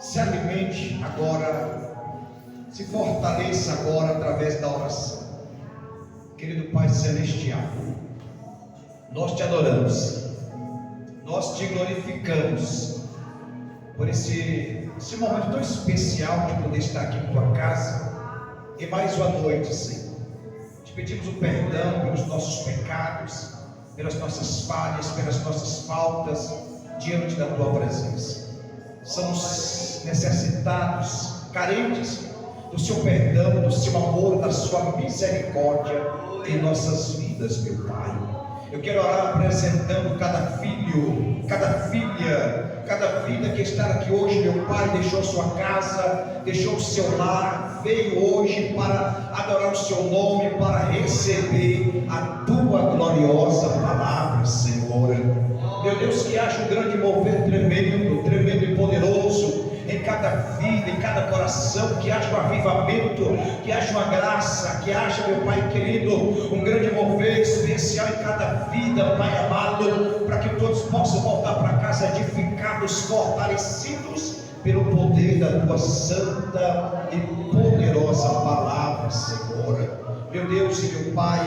Se alimente agora, se fortaleça agora através da oração. Querido Pai Celestial, nós te adoramos, nós te glorificamos por esse momento tão especial de poder estar aqui em tua casa e mais uma noite, Senhor. Te pedimos o perdão pelos nossos pecados, pelas nossas falhas, pelas nossas faltas diante da tua presença. Somos necessitados, carentes do seu perdão, do seu amor, da sua misericórdia em nossas vidas, meu Pai. Eu quero orar apresentando cada filho, cada filha, cada vida que está aqui hoje, meu Pai. Deixou sua casa, deixou o seu lar, veio hoje para adorar o seu nome, para receber a tua gloriosa palavra, Senhor. Meu Deus, que haja um grande mover tremendo, tremendo e poderoso em cada vida, em cada coração, que haja um avivamento, que haja uma graça, que haja, meu Pai querido, um grande mover especial em cada vida, Pai amado, para que todos possam voltar para casa edificados, fortalecidos pelo poder da tua santa e poderosa palavra, Senhor. Meu Deus e meu Pai,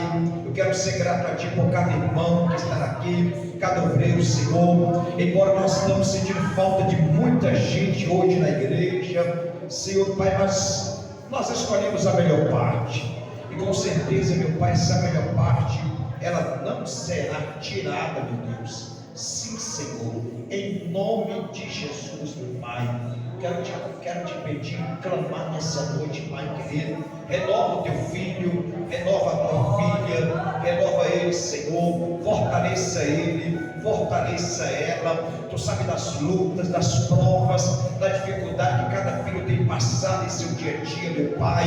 eu quero ser grato a Ti por cada irmão que está aqui, cada obreiro, Senhor. Embora nós estamos sentindo falta de muita gente hoje na igreja, Senhor Pai, mas nós escolhemos a melhor parte. E com certeza, meu Pai, essa melhor parte, ela não será tirada, meu Deus. Sim, Senhor, em nome de Jesus, meu Pai. Quero te pedir, clamar nessa noite, Pai querido. Renova o teu filho, renova a tua filha, renova ele, Senhor. Fortaleça ele, fortaleça ela. Tu sabe das lutas, das provas, da dificuldade que cada filho tem passado em seu dia a dia, meu Pai.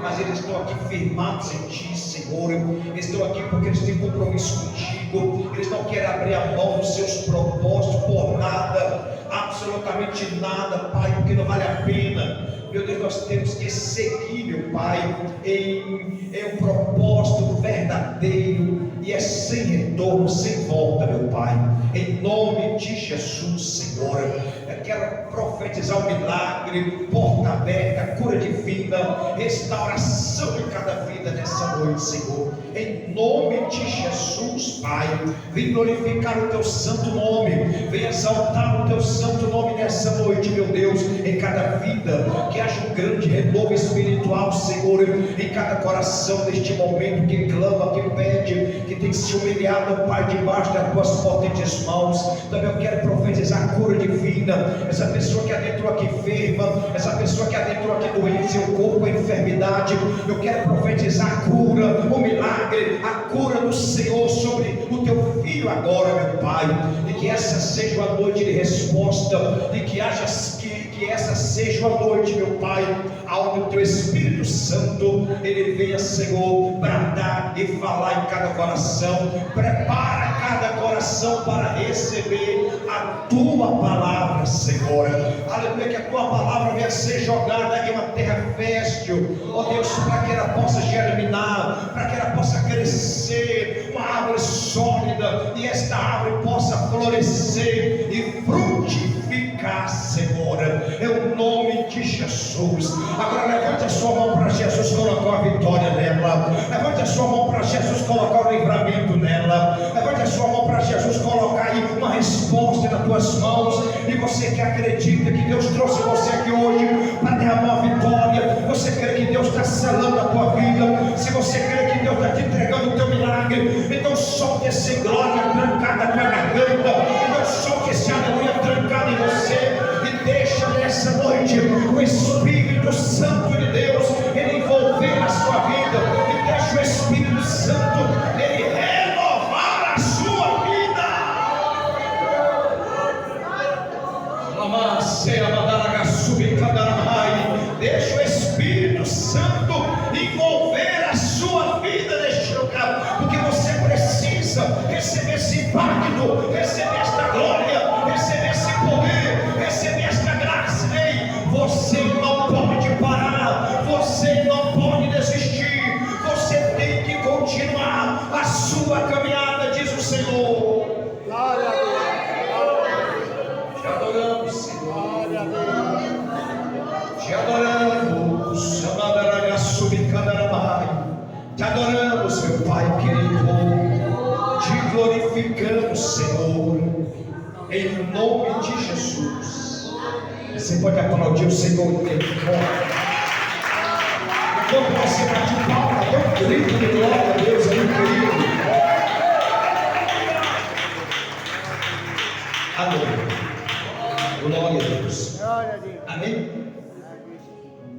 Mas eles estão aqui firmados em Ti, Senhor. Eles estão aqui porque eles têm compromisso contigo. Eles não querem abrir a mão dos seus propósitos por nada, absolutamente nada, Pai, porque não vale a pena. Meu Deus, nós temos que seguir, meu Pai, em um propósito verdadeiro, e é sem retorno, sem volta, meu Pai. Em nome de Jesus, Senhor, eu quero profetizar o milagre, porta aberta, cura divina, restauração em cada vida nessa noite, Senhor. Em nome de Jesus, Pai, vem glorificar o teu santo nome, vem exaltar o teu santo nome nessa noite, meu Deus, em cada vida. Que haja um grande renovo espiritual, Senhor, em cada coração neste momento que clama, que pede, que tem se humilhado, Pai, debaixo das tuas potentes mãos. Também eu quero profetizar a cura divina. Essa pessoa que adentrou aqui enferma, essa pessoa que adentrou aqui doente, seu corpo, a enfermidade, eu quero profetizar a cura, o milagre, a cura do Senhor sobre o teu filho agora, meu Pai. E que essa seja uma noite de resposta, e que essa seja uma noite, meu Pai, onde o teu Espírito Santo ele venha, Senhor, bradar e falar em cada coração. Prepara cada coração para receber a tua palavra, Senhor. Aleluia, que a tua palavra venha ser jogada em uma terra fértil, ó Deus, para que ela possa germinar, para que ela possa crescer, uma árvore sólida, e esta árvore possa florescer e frutificar, Senhor, é o nome de Jesus. Agora levante a sua mão para Jesus, colocar a vitória nela. Levante a sua mão para Jesus, colocar o livramento nela. Levante a sua mão para Jesus, colocar aí uma resposta nas tuas mãos. E você que acredita que Deus trouxe você aqui hoje para derramar a vitória, você crê que Deus está selando a tua vida, se você crê que Deus está te entregando o teu milagre, então solte esse glória trancada na tua garganta, então solte esse aleluia trancado em você, e deixa nessa noite o Espírito Santo de Deus ele envolver a sua vida, e deixa o Espírito Santo ele renovar a sua vida. Deixa o Espírito Santo envolver a sua vida neste lugar, porque você precisa receber esse impacto, receber esta glória, receber esse poder, receber esta graça. Ei, você não pode parar, você não pode desistir, você tem que continuar a sua caminhada, diz o Senhor. Glória a Deus. Te adoramos, Senhor. Glória a Deus. Te adoramos, te adoramos, meu Pai querido, te glorificamos, Senhor, em nome de Jesus. Você pode aplaudir o Senhor o tempo todo. Quando você bate palma, dá um grito de glória a Deus aí, querido. Aleluia. Glória a Deus. Amém?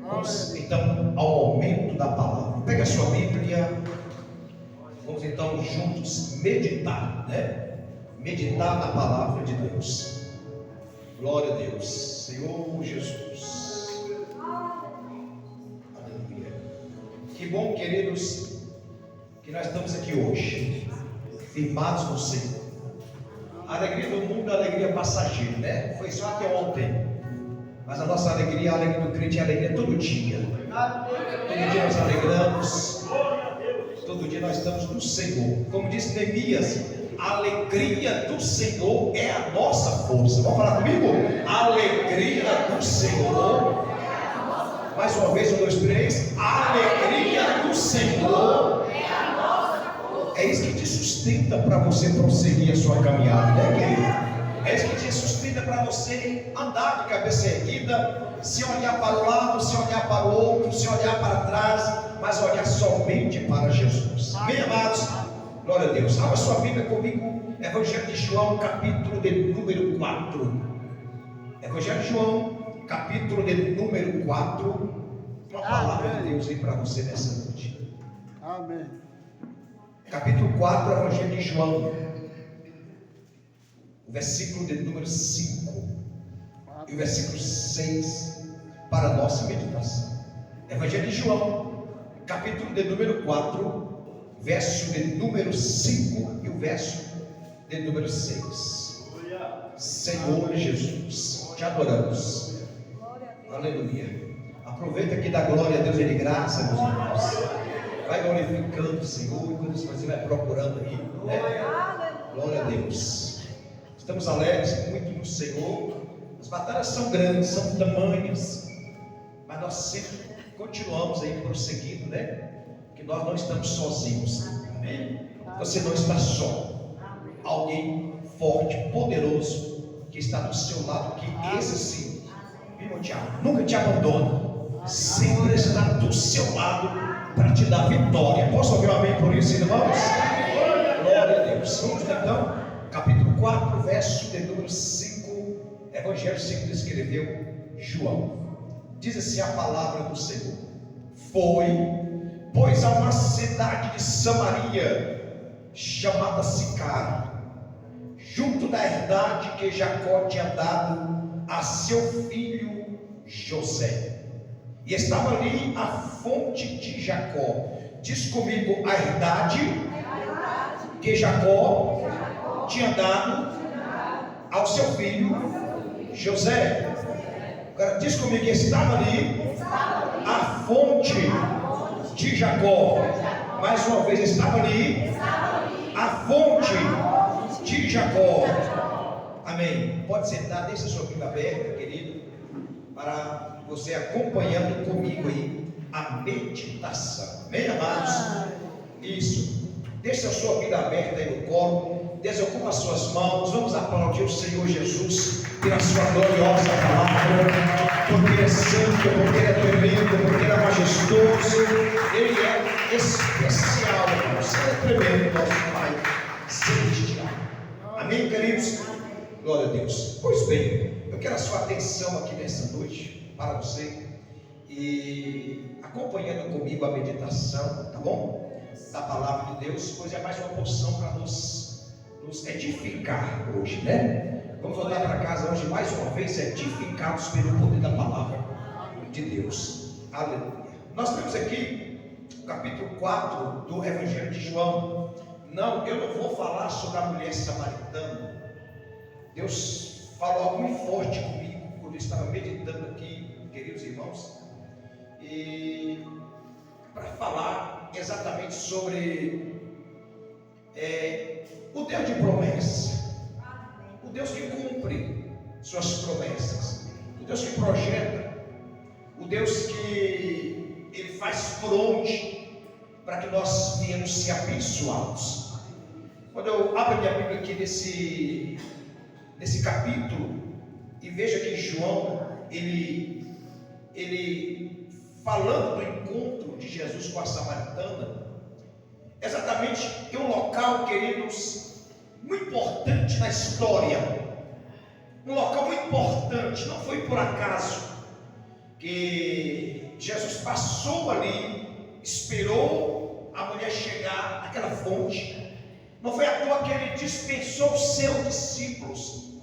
Vamos então ao momento da palavra. Pega a sua Bíblia. Vamos então juntos meditar, né? Meditar na palavra de Deus. Glória a Deus. Senhor Jesus. Que bom, queridos, que nós estamos aqui hoje, firmados no Senhor. A alegria do mundo é a alegria passageira, né? Foi só até ontem. Mas a nossa alegria, a alegria do crente, é a alegria todo dia. Todo dia nós alegramos. Todo dia nós estamos no Senhor. Como disse Neemias, a alegria do Senhor é a nossa força. Vamos falar comigo? A alegria do Senhor. Mais uma vez, 1, 2, 3. A alegria do Senhor é a nossa força. É isso que te sustenta para você prosseguir a sua caminhada, né, querido? É isso que te sustenta para você andar de cabeça erguida, se olhar para o lado, se olhar para o outro, se olhar para trás, mas olhar somente para Jesus. Amém, amados? Glória a Deus. Abra sua Bíblia comigo. Evangelho de João, capítulo de número 4. Evangelho de João, capítulo de número 4. Uma palavra de Deus aí para você nessa noite. Amém. Capítulo 4, Evangelho de João, o versículo de número 5 e o versículo 6 para a nossa meditação. Evangelho de João, capítulo de número 4, verso de número 5 e o verso de número 6. Senhor Jesus, te adoramos. Aleluia. Aproveita que dá glória a Deus e de graça, meus irmãos. Vai glorificando o Senhor enquanto você vai procurando aí, né? Glória a Deus. Estamos alegres muito no Senhor. As batalhas são grandes, são tamanhas, mas nós sempre continuamos aí prosseguindo, né? Que nós não estamos sozinhos. Amém? Você não está só. Alguém forte, poderoso, que está do seu lado, que esse sim, viu, Tiago? Nunca te abandona. Sempre está do seu lado para te dar vitória. Posso ouvir um amém por isso, irmãos? Glória a Deus. Vamos então, capítulo 4, verso de número 5. Evangelho segundo escreveu João. Diz assim a palavra do Senhor: Foi, pois, a uma cidade de Samaria, chamada Sicar, junto da herdade que Jacó tinha dado a seu filho José. E estava ali a fonte de Jacó. Diz comigo: a herdade que Jacó tinha dado ao seu filho José. Agora diz comigo: estava ali a fonte de Jacó. Mais uma vez, estava ali a fonte de Jacó. Amém. Pode sentar, deixa a sua Bíblia aberta, querido, para você acompanhando comigo aí a meditação. Amém, amados? Isso. Deixa a sua Bíblia aberta aí no colo. Desocupa as suas mãos. Vamos aplaudir o Senhor Jesus pela sua gloriosa palavra, porque Ele é santo, porque Ele é tremendo, porque Ele é majestoso. Ele é especial, irmãos. Ele é tremendo, nosso Pai celestial. Amém, queridos? Glória a Deus. Pois bem, eu quero a sua atenção aqui nessa noite para você e acompanhando comigo a meditação, tá bom? Da palavra de Deus, pois é mais uma porção para nos edificar hoje, né? Vamos voltar para casa hoje mais uma vez edificados pelo poder da palavra de Deus. Aleluia. Nós temos aqui o capítulo 4 do Evangelho de João. Não, eu não vou falar sobre a mulher samaritana. Deus falou algo muito forte comigo quando eu estava meditando aqui, queridos irmãos, e para falar exatamente sobre o Deus de promessa, o Deus que cumpre suas promessas, o Deus que projeta, Deus que Ele faz fronte para que nós venhamos ser abençoados. Quando eu abro a minha Bíblia aqui nesse capítulo, e vejo aqui João, ele falando do encontro de Jesus com a samaritana, exatamente em um local, queridos, muito importante na história, um local muito importante. Não foi por acaso que Jesus passou ali, esperou a mulher chegar naquela fonte. Não foi à toa que Ele dispensou os seus discípulos,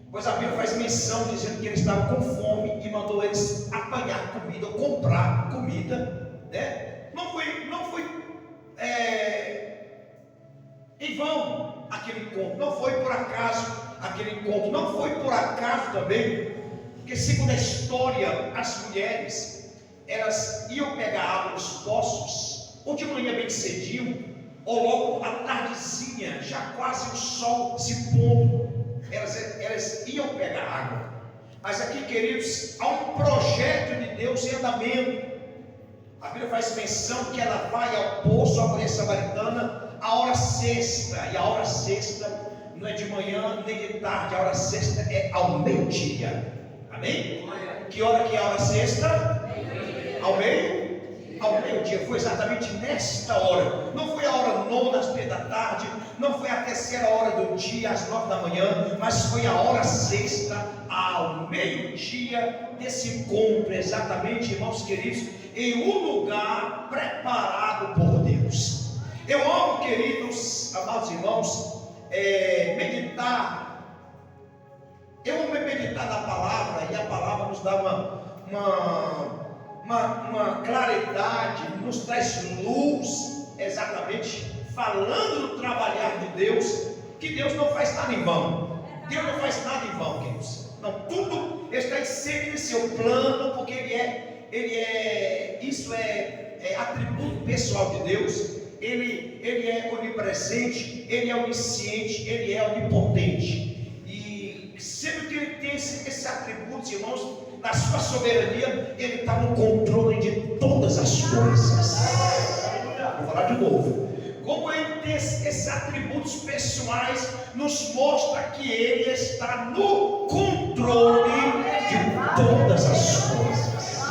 pois a Bíblia faz menção dizendo que eles estavam com fome e mandou eles apanhar comida, ou comprar comida, né? Não foi em vão aquele encontro, não foi por acaso aquele encontro, não foi por acaso também, porque segundo a história, as mulheres, elas iam pegar água nos poços, ou de manhã bem cedinho, ou logo à tardezinha, já quase o sol se pondo, elas iam pegar água. Mas aqui, queridos, há um projeto de Deus em andamento. A Bíblia faz menção que ela vai ao poço, a mulher samaritana, a hora sexta, e a hora sexta não é de manhã nem de tarde, a hora sexta é ao meio-dia. Amém? Que hora que é a hora sexta? Ao meio-dia. Foi exatamente nesta hora. Não foi a hora nona, às 3 da tarde, não foi a terceira hora do dia, às 9 da manhã, mas foi a hora sexta, ao meio-dia, desse encontro, exatamente, irmãos queridos, em um lugar preparado por Deus. Eu amo, queridos, amados irmãos, meditar. Eu amo meditar na palavra, e a palavra nos dá uma claridade, nos traz luz, exatamente, falando do trabalhar de Deus, que Deus não faz nada em vão. Deus não faz nada em vão, queridos. Não, tudo está sempre em seu plano, porque isso é atributo pessoal de Deus. Ele é onipresente, Ele é onisciente, Ele é onipotente. E sempre que Ele tem esse atributo, irmãos, na sua soberania, Ele está no controle de todas as coisas. Vou falar de novo. Como Ele tem esses atributos pessoais, nos mostra que Ele está no controle de todas as coisas.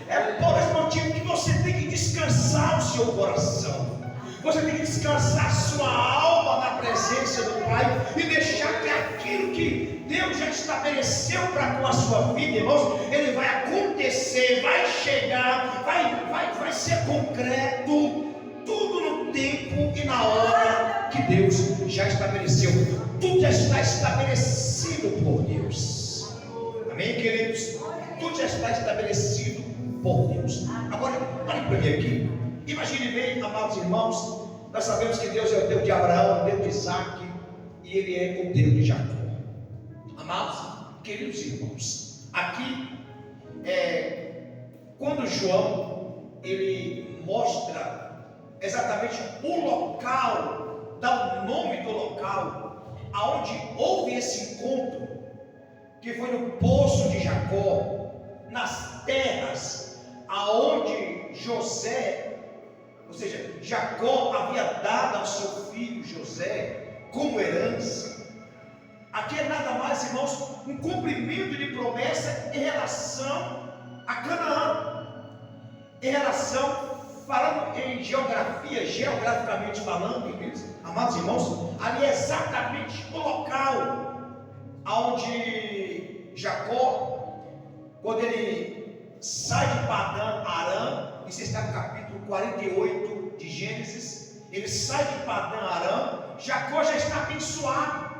É por esse motivo que você tem que descansar o seu coração. Você tem que descansar a sua alma na presença do Pai e deixar que aquilo que Deus já estabeleceu para com a sua vida, irmãos, Ele vai acontecer, vai chegar, vai ser concreto, tudo no tempo e na hora que Deus já estabeleceu. Tudo já está estabelecido por Deus. Amém, queridos? Tudo já está estabelecido por Deus. Agora, olhe para mim aqui. Imagine bem, amados irmãos, nós sabemos que Deus é o Deus de Abraão, o Deus de Isaac, e Ele é o Deus de Jacó. Amados, queridos irmãos, aqui quando João ele mostra exatamente o local, dá o nome do local aonde houve esse encontro, que foi no poço de Jacó, nas terras aonde José, ou seja, Jacó havia dado ao seu filho José como herança. Aqui é nada mais, irmãos, um cumprimento de promessa em relação a Canaã, em relação, falando em geografia, geograficamente falando, amados irmãos, ali é exatamente o local onde Jacó, quando ele sai de Padã Arã, isso está no capítulo 48 de Gênesis, ele sai de Padã Arã, Jacó já está abençoado.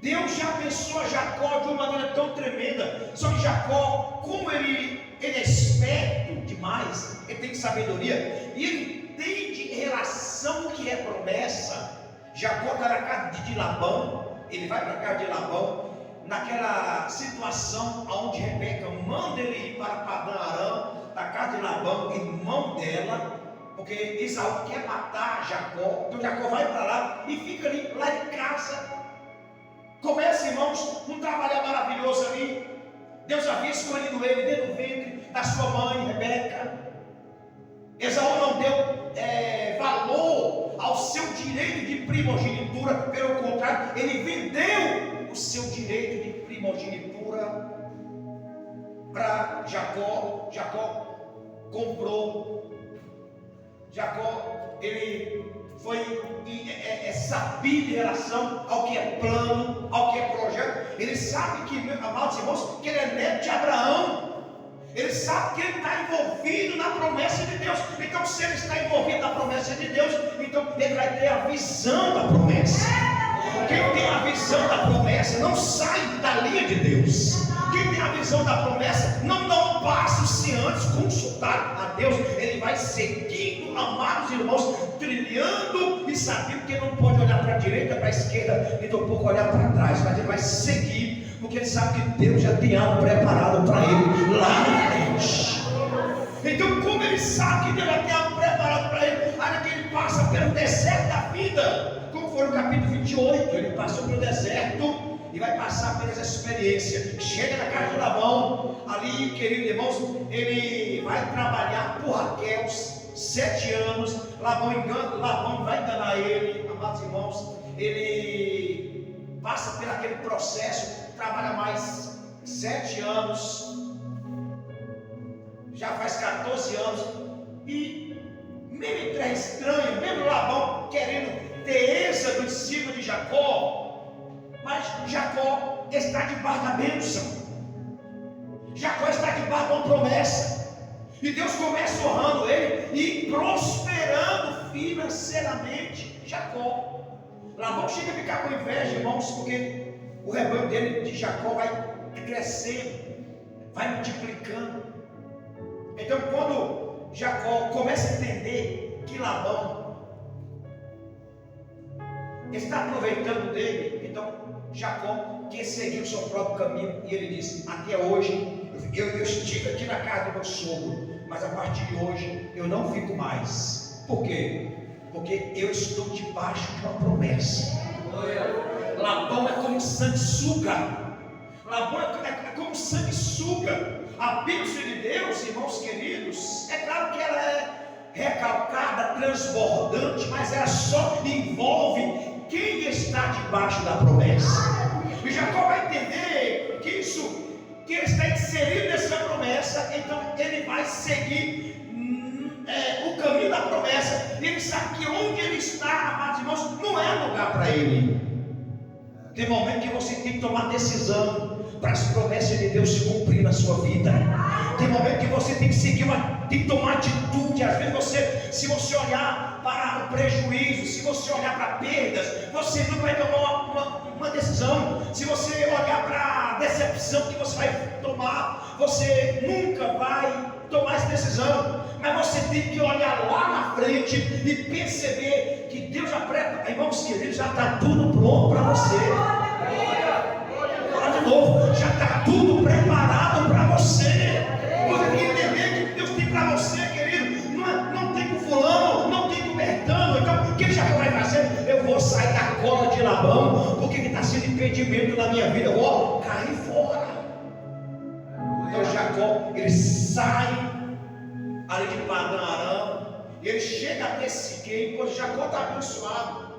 Deus já abençoa Jacó de uma maneira tão tremenda. Só que Jacó, como ele é esperto demais, ele tem sabedoria, e ele entende em relação ao que é promessa. Jacó está na casa de Labão, ele vai para a casa de Labão, naquela situação onde Rebeca manda ele ir para Padã Arã, da casa de Labão, irmão dela, porque Esaú quer matar Jacó. Então Jacó vai para lá e fica ali, lá em casa. Começa, irmãos, um trabalho maravilhoso ali. Deus havia escolhido ele desde o ventre da sua mãe, Rebeca. Esaú não deu valor ao seu direito de primogenitura, pelo contrário, ele vendeu o seu direito de primogenitura para Jacó. Jacó comprou. Jacó, ele foi sabido em relação ao que é plano, ao que é projeto. Ele sabe que, amados irmãos, que ele é neto de Abraão. Ele sabe que ele está envolvido na promessa de Deus. Então, se ele está envolvido na promessa de Deus, então ele vai ter a visão da promessa. Quem tem a visão da promessa não sai da linha de Deus. Quem tem a visão da promessa não dá um passo se antes consultar a Deus. Ele vai seguindo, amados irmãos, trilhando e sabendo que ele não pode olhar para a direita, para a esquerda, e tampouco olhar para trás, mas ele vai seguir, porque ele sabe que Deus já tem algo preparado para ele lá na frente. Então, como ele sabe que Deus já tem algo preparado para ele, ainda que ele passa pelo deserto da vida, como foi no capítulo 28, ele passou pelo deserto e vai passar pelas experiências. Chega na casa de Labão, ali, queridos irmãos, ele vai trabalhar por Raquel 7 anos. Labão vai enganar ele, amados irmãos. Ele passa por aquele processo, trabalha mais 7 anos, já faz 14 anos, e meio estranho, mesmo Labão querendo ter êxodo em cima de Jacó, mas Jacó está debaixo da bênção. Jacó está debaixo de uma promessa. E Deus começa honrando ele e prosperando financeiramente Jacó. Labão chega a ficar com inveja, irmãos, porque o rebanho dele, de Jacó, vai crescendo, vai multiplicando. Então, quando Jacó começa a entender que Labão está aproveitando dele, então Jacó quer seguir o seu próprio caminho, e ele diz: até hoje eu estive aqui na casa do meu sogro, mas a partir de hoje eu não fico mais. Por quê? Porque eu estou debaixo de uma promessa. Labão é como sanguessuga. Labão é como sanguessuga. A bênção de Deus, irmãos queridos, é claro que ela é recalcada, transbordante, mas ela só envolve quem está debaixo da promessa. E Jacó vai entender que ele está inserido nessa promessa, então ele vai seguir o caminho da promessa. Ele sabe que onde ele está, amados irmãos, não é lugar para ele. Tem momento que você tem que tomar decisão para as promessas de Deus se cumprir na sua vida. Tem momento que você tem que seguir tem que tomar atitude. Às vezes se você olhar para o prejuízo, se você olhar para perdas, você não vai tomar uma decisão. Se você olhar para a decepção que você vai tomar, você nunca vai tomar essa decisão. Mas você tem que olhar lá na frente e perceber que Deus já prepara, irmãos queridos, já está tudo pronto para você. Olha de novo, já está tudo preparado para você. Você tem que entender que Deus tem para você, querido. Não tem com fulano, não tem com Bertano. Então, o que já vai fazer? Eu vou sair da cola de Labão, porque está sendo impedimento na minha vida. Eu vou cair fora. Então Jacó, ele sai ali de Padã Arã, e ele chega até Siquém, pois Jacó está abençoado.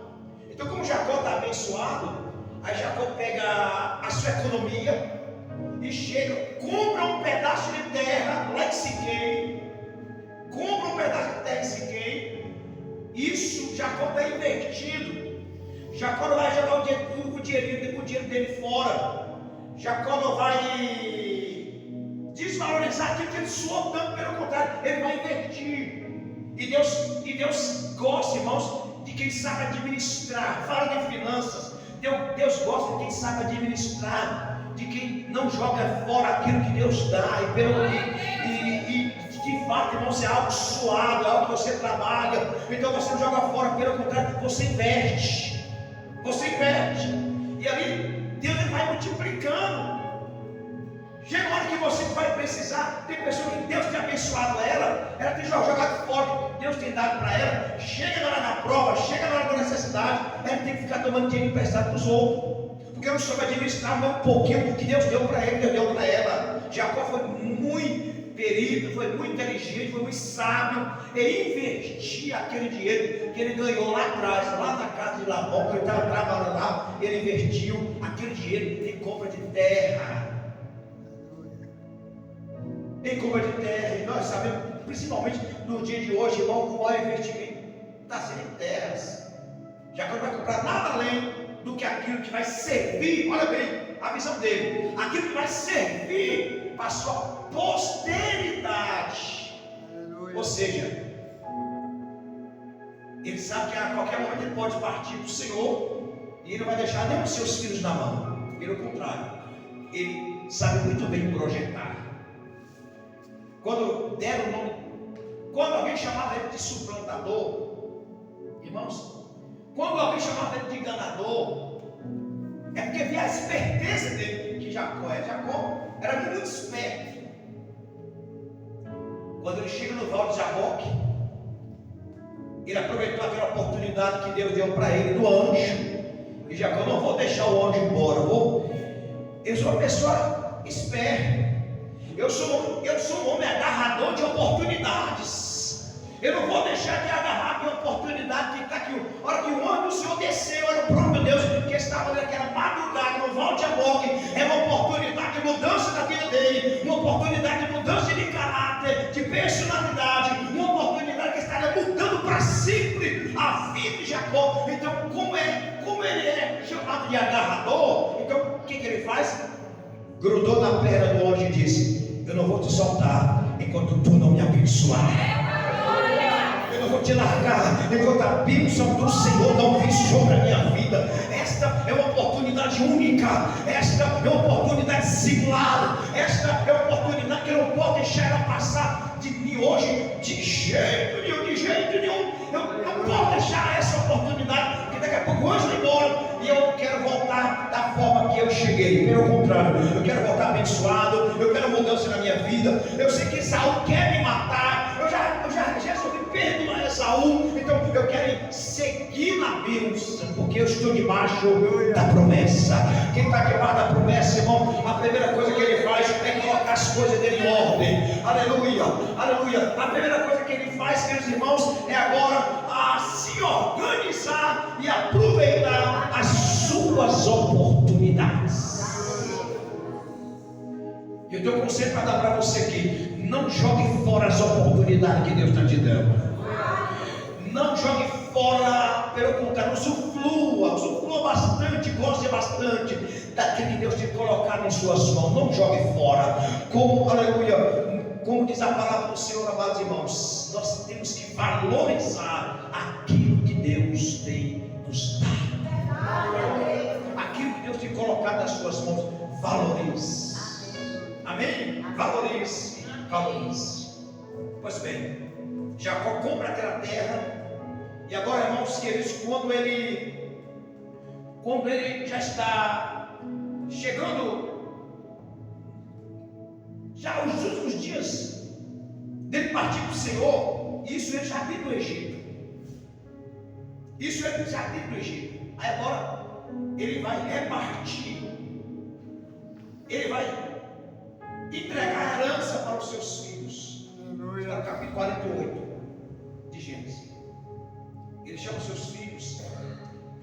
Então, como Jacó está abençoado, aí Jacó pega a sua economia e chega, compra um pedaço de terra lá em Siquém, compra um pedaço de terra em Siquém. Isso Jacó está investindo. Jacó não vai jogar o dinheiro dele fora. Jacó não vai desvalorizar aquilo que ele suou tanto, pelo contrário, ele vai invertir. E Deus gosta, irmãos, de quem sabe administrar. Fala de finanças. Deus gosta de quem sabe administrar, de quem não joga fora aquilo que Deus dá. E de fato, irmãos, é algo suado, é algo que você trabalha. Então você não joga fora, pelo contrário, você investe. Você investe. E ali Deus ele vai multiplicando. Chega uma hora que você vai precisar. Tem pessoa que Deus tem abençoado ela tem jogado fora, Deus tem dado para ela. Chega na hora da prova, chega na hora da necessidade, ela tem que ficar tomando dinheiro emprestado para os outros, porque não soube administrar um pouquinho que Deus deu para ele, Deus deu para ela. foi muito inteligente, foi muito sábio em investir aquele dinheiro que ele ganhou lá atrás, lá na casa de Labão, que ele estava trabalhando lá. Ele investiu aquele dinheiro em compra de terra. Em compra de terra. E nós sabemos, principalmente no dia de hoje, irmão, o maior investimento está sendo em terras. Já que não vai comprar nada além do que aquilo que vai servir, olha bem a visão dele, aquilo que vai servir para a sua posteridade. Ou seja, ele sabe que a qualquer momento ele pode partir para o Senhor e ele não vai deixar nem os seus filhos na mão. Pelo contrário, ele sabe muito bem projetar. Quando deram o nome, quando alguém chamava ele de suplantador, irmãos, quando alguém chamava ele de enganador, é porque via a esperteza dele, que Jacó era muito esperto. Quando ele chega no Val de Jaboque, ele aproveitou aquela oportunidade que Deus deu para ele do anjo. E Jacó: não vou deixar o anjo embora, eu sou uma pessoa esperta. Eu sou um homem agarrador de oportunidades. Eu não vou deixar de agarrar a oportunidade que está aqui. A hora que o anjo do Senhor desceu, era o próprio Deus que estava naquela madrugada no Val de Jaboque. É uma oportunidade de mudança da vida dele, uma oportunidade de mudança de caráter, de personalidade, uma oportunidade que estaria mudando para sempre a vida de Jacó. Então, como ele é chamado de agarrador, então o que ele faz? Grudou na perna do anjo e disse: eu não vou te soltar enquanto tu não me abençoar. Eu não vou te largar enquanto a bênção do Senhor não vir sobre a minha vida. Esta é uma oportunidade única. Esta é uma oportunidade singular. Esta é uma oportunidade que eu não posso deixar ela passar de mim hoje. De jeito nenhum. Eu não posso deixar essa oportunidade, porque daqui a pouco o anjo vai embora e eu não quero voltar da forma que eu cheguei. Pelo contrário, eu quero voltar abençoado. Eu quero mudança na minha vida. Eu sei que Saul quer me matar. Eu já resolvi perdoar Saul. Então eu quero seguir na bênção, porque eu estou debaixo da promessa. Quem está debaixo da promessa, irmão, a primeira coisa que ele faz é colocar as coisas dele em ordem. Aleluia, aleluia. A primeira coisa que ele faz, queridos irmãos, é agora a se organizar e aproveitar as suas oportunidades. Eu tenho um conselho para dar para você aqui: não jogue fora as oportunidades que Deus está te dando. Não jogue fora, pelo contrário, usufrua bastante, goste bastante daquilo que Deus te colocar em suas mãos. Não jogue fora. Como diz a palavra do Senhor, amados irmãos, nós temos que valorizar aquilo que Deus tem nos dado. Aquilo que Deus tem colocado nas suas mãos, valorize. Amém? Valorize. Pois bem, Jacó compra aquela terra. E agora, irmãos queridos, quando ele já está chegando, já os últimos dias dele partir para o Senhor, isso ele já viu no Egito. Aí agora ele vai repartir, ele vai entregar a herança para os seus filhos. Está no capítulo 48 de Gênesis. Ele chama os seus filhos.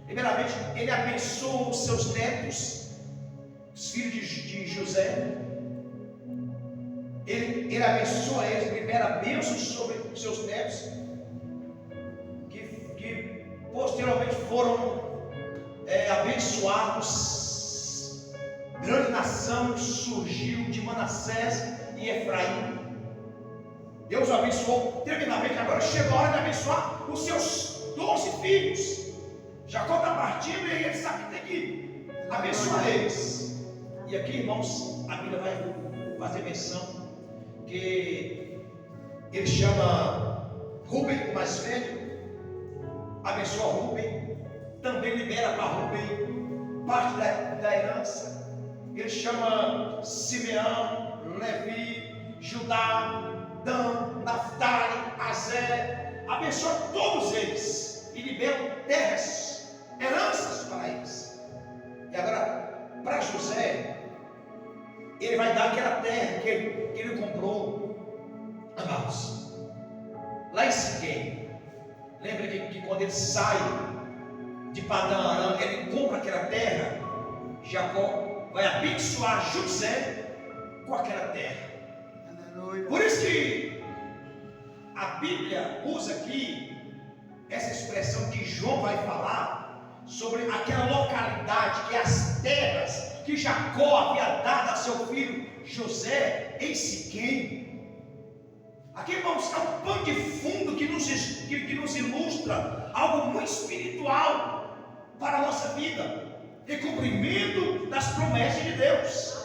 Primeiramente, ele abençoa os seus netos, os filhos de José. Ele abençoa eles, libera bênçãos sobre os seus netos, que posteriormente foram abençoados. Grande nação surgiu de Manassés e Efraim. Deus abençoou tremendamente. Agora chegou a hora de abençoar os seus 12 filhos. Jacó está partindo e ele sabe que tem que abençoar eles. E aqui, irmãos, a Bíblia vai fazer menção que ele chama Rubem, o mais velho, abençoa Rubem, também libera para Rubem parte da herança. Ele chama Simeão, Levi, Judá, Dan, Naftali, Azer, abençoa todos eles e liberam terras, heranças para eles. E agora, para José, ele vai dar aquela terra que ele comprou Amados, lá em Siquém, lembra que quando ele sai de Padã Arã, ele compra aquela terra. Jacó vai abençoar José com aquela terra. Por isso que a Bíblia usa aqui essa expressão que João vai falar sobre aquela localidade, que é as terras que Jacó havia dado a seu filho José em Siquém. Aqui, irmãos, é um pano de fundo que nos ilustra algo muito espiritual para a nossa vida, em cumprimento das promessas de Deus.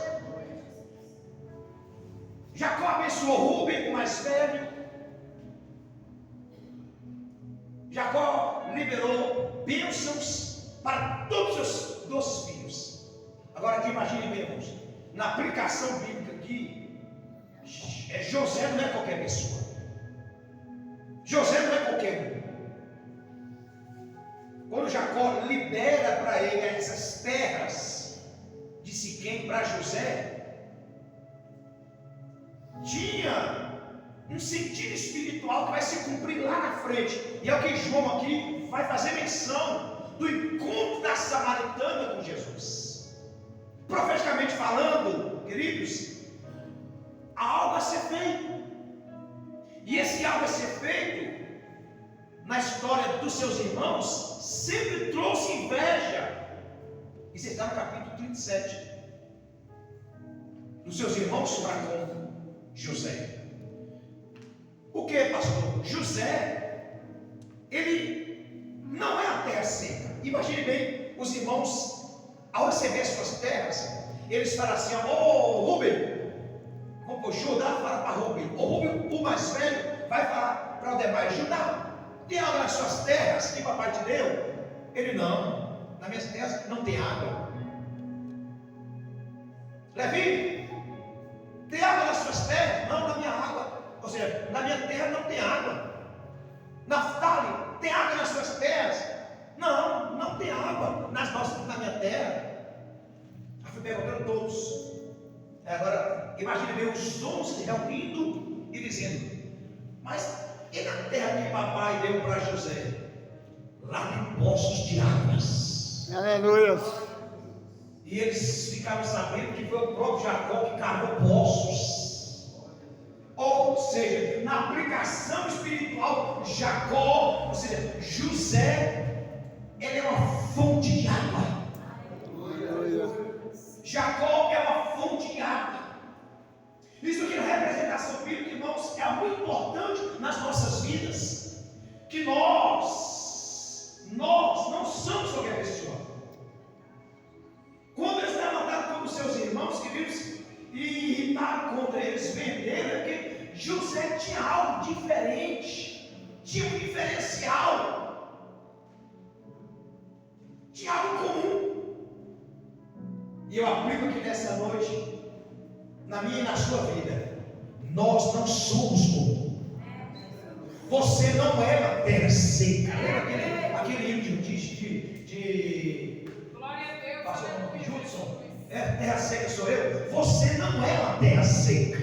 Jacó abençoou Rúben, o mais velho. Jacó liberou bênçãos para todos os seus 12 filhos. Agora aqui imagine bem, irmãos, na aplicação bíblica aqui, José não é qualquer pessoa. José não é qualquer um. Quando Jacó libera para ele essas terras de Siquém para José, tinha um sentido espiritual que vai se cumprir lá na frente. E é o que João aqui vai fazer menção do encontro da samaritana com Jesus. Profeticamente falando, queridos, há algo a ser feito. E esse algo a ser feito, na história dos seus irmãos, sempre trouxe inveja. Isso está no capítulo 37. Dos seus irmãos para com José. O que, pastor? José, ele não é a terra seca. Imagine bem, os irmãos, ao receber suas terras, eles falam assim: ô Rúben, vamos Judá, fala para Rúben. O Rúben, o mais velho, vai falar para o demais: Judá, tem água nas suas terras que papai te deu? Ele: não, nas minhas terras não tem água. Levi, tem água nas suas terras? Não, na minha água. Ou seja, na minha terra não tem água. Naftali, tem água nas suas terras? Não, não tem água na minha terra. Eu fui perguntando todos. Agora, imagine bem os 11 reunindo e dizendo: mas e na terra que papai deu para José? Lá tem poços de águas. Aleluia. E eles ficaram sabendo que foi o próprio Jacó que cavou poços. Ou seja, na aplicação espiritual, Jacó, ou seja, José, ele é uma fonte de água. Jacó é uma fonte de água. Isso aqui na representação bíblica, irmãos, é muito importante nas nossas vidas. Que nós não somos qualquer pessoa. Quando eles levantaram como seus irmãos, queridos, e irritaram contra eles, venderam, é porque José tinha algo diferente, tinha um diferencial, tinha algo comum. E eu aplico aqui nessa noite, na minha e na sua vida: nós não somos comum. Você não é uma terra seca. Lembra aquele livro de Glória a Deus. passou o nome de Judson? Terra seca sou eu. Você não é uma terra seca.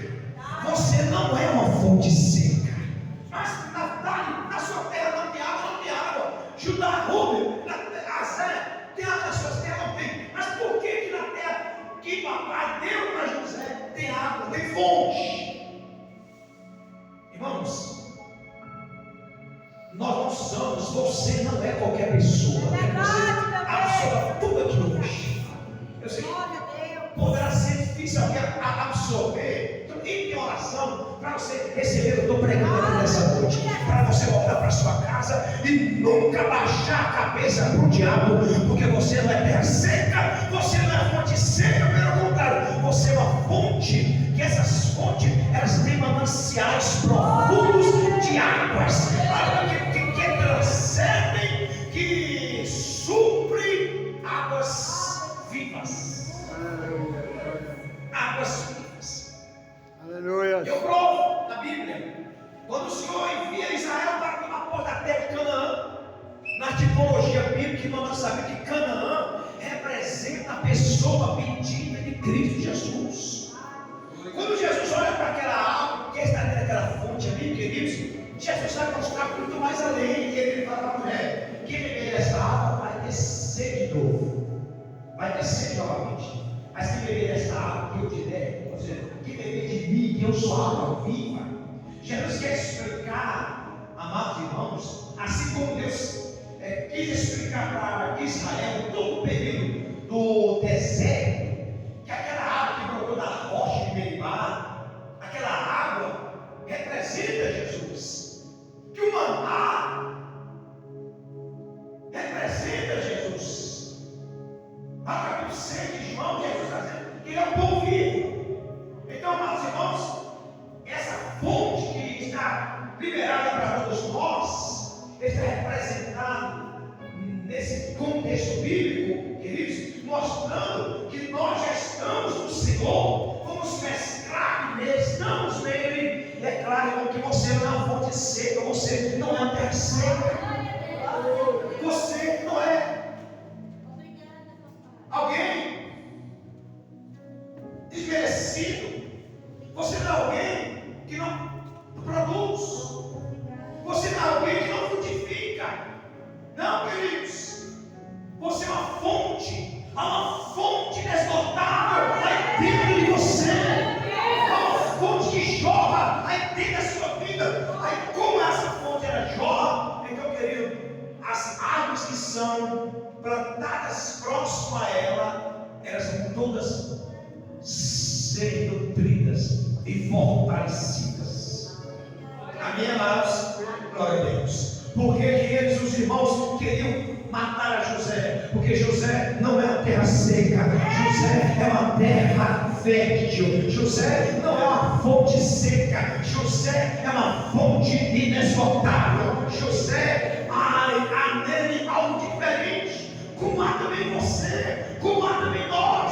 Você não é uma fonte seca. Mas na sua terra não tem água, não tem água. Judá, Rúben, Azé, tem água nas suas terras? Não tem. Mas por que na terra que papai deu para José tem água, tem fonte? Irmãos, nós não somos, você não é qualquer pessoa. Você absorve tudo aquilo hoje. Eu sei que poderá ser difícil alguém absorver. Então, em oração, para você receber, eu estou pregando aqui nessa noite, para você voltar para sua casa e nunca baixar a cabeça para o diabo, porque você não é terra seca, você não é fonte seca, pelo contrário, você é uma fonte, que essas fontes, elas têm mananciais profundos de águas, que transcendem, que supre águas vivas. Águas vivas. Aleluia. Eu provo na Bíblia, quando o Senhor envia Israel para tomar posse da terra de Canaã, na tipologia bíblica, nós sabemos que Canaã representa a pessoa bendita de Cristo Jesus. Quando Jesus olha para aquela água, que está dentro daquela fonte mais além, ele fala para a mulher: quem beber desta água vai ter sede de novo, vai ter sede novamente. Mas quem beber desta água que eu te der, ou seja, quem beber de mim, que eu sou água viva. Jesus quer explicar, amados irmãos, assim como Deus quis explicar para Israel, todo o período do deserto, que aquela água que brotou da rocha de Meribá, aquela água representa Jesus, que o maná representa Jesus. No capítulo 6 de João, Jesus está dizendo que ele é o pão vivo. Então, amados irmãos, essa fonte que está liberada para todos nós, está representado nesse contexto bíblico, queridos, mostrando que nós já estamos no Senhor, fomos mesclados nele, estamos nele. E é claro, irmão, que você não é uma fonte seca, você não é uma terra seca, você não é alguém desmerecido, você não é alguém que não produz, você não é alguém que não frutifica. Não, queridos, você é uma fonte, há uma fonte inesgotável aí dentro de você, há uma fonte que jorra aí dentro da sua vida. Aí, como essa fonte ela jorra, então, querido, as árvores que são plantadas próximo a ela, elas vão todas ser nutridas e fortalecidas. Amém, amados? Glória a Deus. Porque queridos, os irmãos queriam matar a José, porque José não é uma terra seca, José é uma terra fértil, José não é uma fonte seca, José é uma fonte inesgotável. José, há nele algo diferente, como há também você, como há também nós.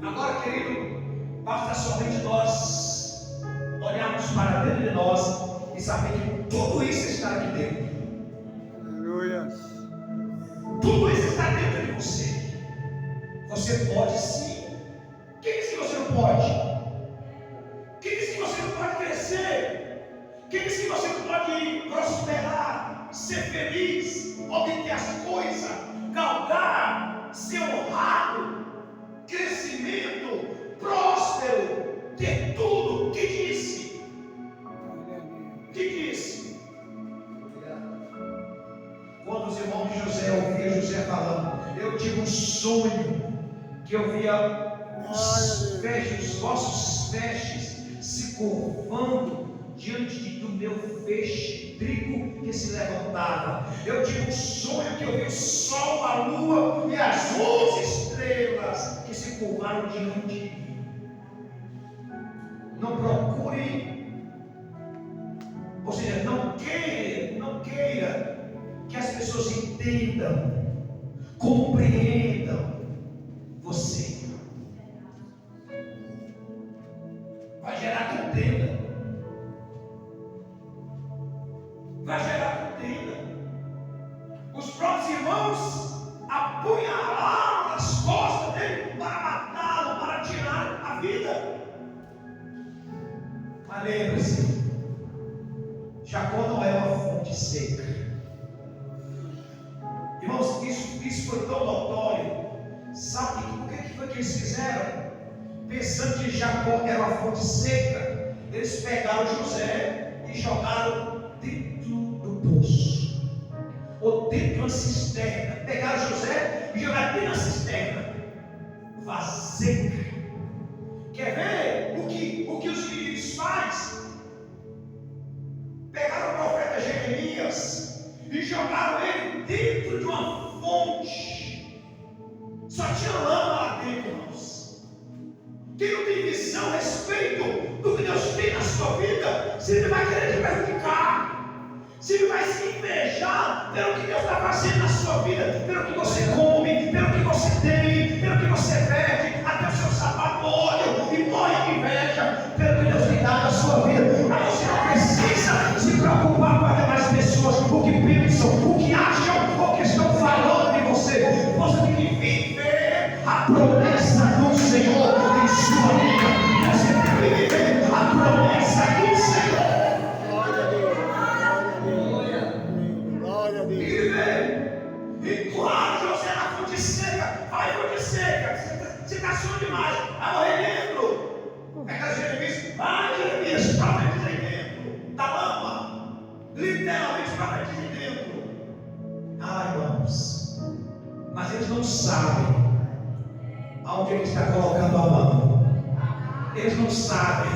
Agora, querido, basta somente nós olharmos para dentro de nós e saber que tudo isso está aqui dentro. Aleluia. Tudo isso está dentro de você. Você pode sim. Quem diz que você não pode? Quem diz que você não pode crescer? Quem diz que você não pode prosperar, ser feliz, obter as coisas, galgar, ser honrado, crescimento, próspero, ter tudo? Quem disse? Que disse? Quando os irmãos de José ouviram José falando: eu tive um sonho que eu via os vossos feixes se curvando diante do meu feixe, trigo que se levantava. Eu tive um sonho que eu vi o sol, a lua e as 11 estrelas que se curvaram diante de mim. Não procure, ou seja, não queira que as pessoas entendam, compreendam você. Vai gerar contenda. Vai gerar contenda. Os próprios irmãos apunhalaram nas costas dele para matá-lo, para tirar a vida. Mas lembre-se, Jacó não é uma fonte seca. Irmãos, isso foi tão notório. Sabe por que foi que eles fizeram? Pensando que Jacó era uma fonte seca, eles pegaram José e jogaram dentro do poço, ou dentro de uma cisterna. Pegaram José e jogaram dentro da cisterna vazia. Quer ver o que os inimigos fazem? Pegaram o profeta Jeremias e jogaram ele dentro de uma fonte. Só tinha lama lá dentro, irmãos. Quem não tem visão a respeito do que Deus tem na sua vida, sempre vai querer te prejudicar, sempre vai se invejar pelo que Deus está fazendo na sua vida, pelo que você come, pelo que você tem, pelo que você veste, até o seu sapato olha e morre de inveja pelo que Deus tem dado na sua vida. Aí você não precisa se preocupar com as demais pessoas, o que pensam, o que acham, o que estão falando de você. Você tem que viver a promessa do Senhor em sua vida. Você tem que viver a promessa do Senhor. fácil demais. Vai morrer dentro. Aquela Jeremias, vai Jeremias, profetiza aí dentro da lama. Literalmente profetiza aí dentro. Ah, irmãos, mas eles não sabem aonde ele está colocando a mão. Eles não sabem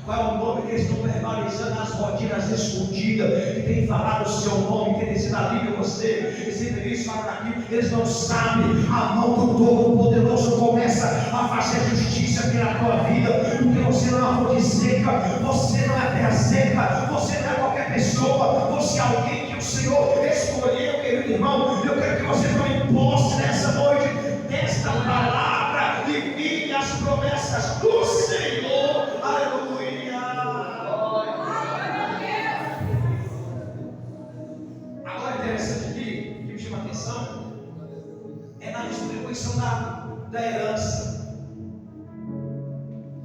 qual é o nome que eles estão verbalizando nas rotinas escondidas, que tem falado o seu nome, que tem sido alívio a você, e isso fala daquilo. Eles não sabem. A mão do Todo-Poderoso começa a fazer justiça pela tua vida, porque você não é uma fonte seca, você não é terra seca, você não é qualquer pessoa, você é alguém que o Senhor escolheu, querido irmão. Eu quero que você tome posse nessa noite desta palavra e vive as promessas do Senhor. Aleluia. Agora é interessante aqui, que me chama a atenção, é na distribuição da herança.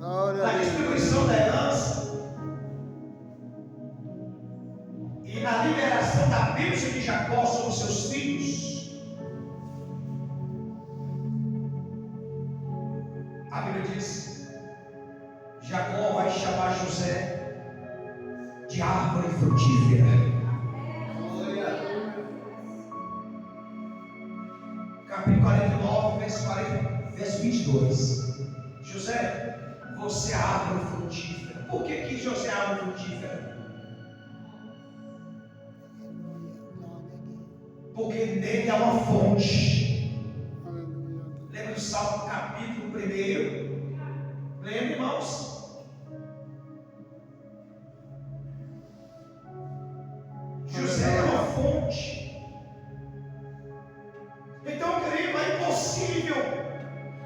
Na distribuição da herança e na liberação da bênção de Jacó sobre os seus filhos. A Bíblia diz: Jacó vai chamar José de árvore frutífera. Capítulo 49, verso 22. José, você é árvore frutífera. Por que José é árvore frutífera? Porque nele há uma fonte. Lembra do Salmo capítulo 1? Lembra, irmãos? José é uma fonte. Então, querido, é impossível.